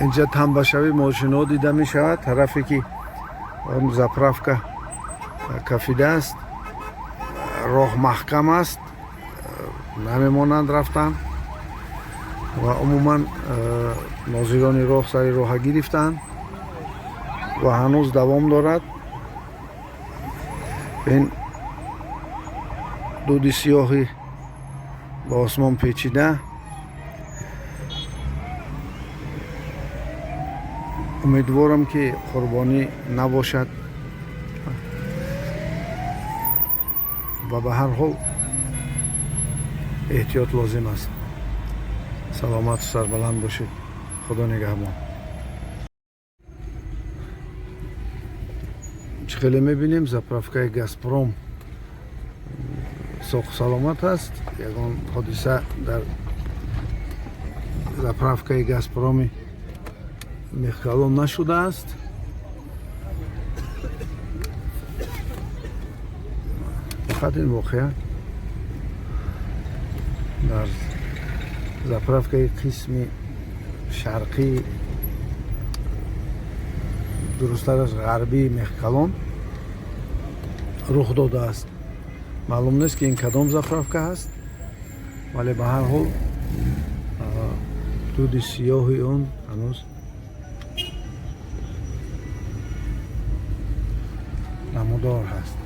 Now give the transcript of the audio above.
اینجا تنباشوی ماشینا دیده می شود. طرفی که اون زاپرافکا کفیده است، راه محکم است، نمیمانند رفتن و عموما ناظران راه سر راه گرفتند و هنوز دوام دارد. این دود سیاهی با آسمان پیچیده، امیدوارم که قربانی نباشد و به هر حال احتیاط لازم است. سلامت و سربلند باشید. خدا نگهبان. خیلی میبینیم زاپرافکای گازپروم ساخت سلامت است. یگان حادثه در زاپرافکای گازپروم مخکالون نشده است. فقط این واقعه در زاپرافکای قسم شرقی، درست‌تر از غربی مخکالون رخ داده است. معلوم نیست که این کدام زاپرافکا هست، ولی به هر حال دود سیاهی اون هنوز نمودار هست.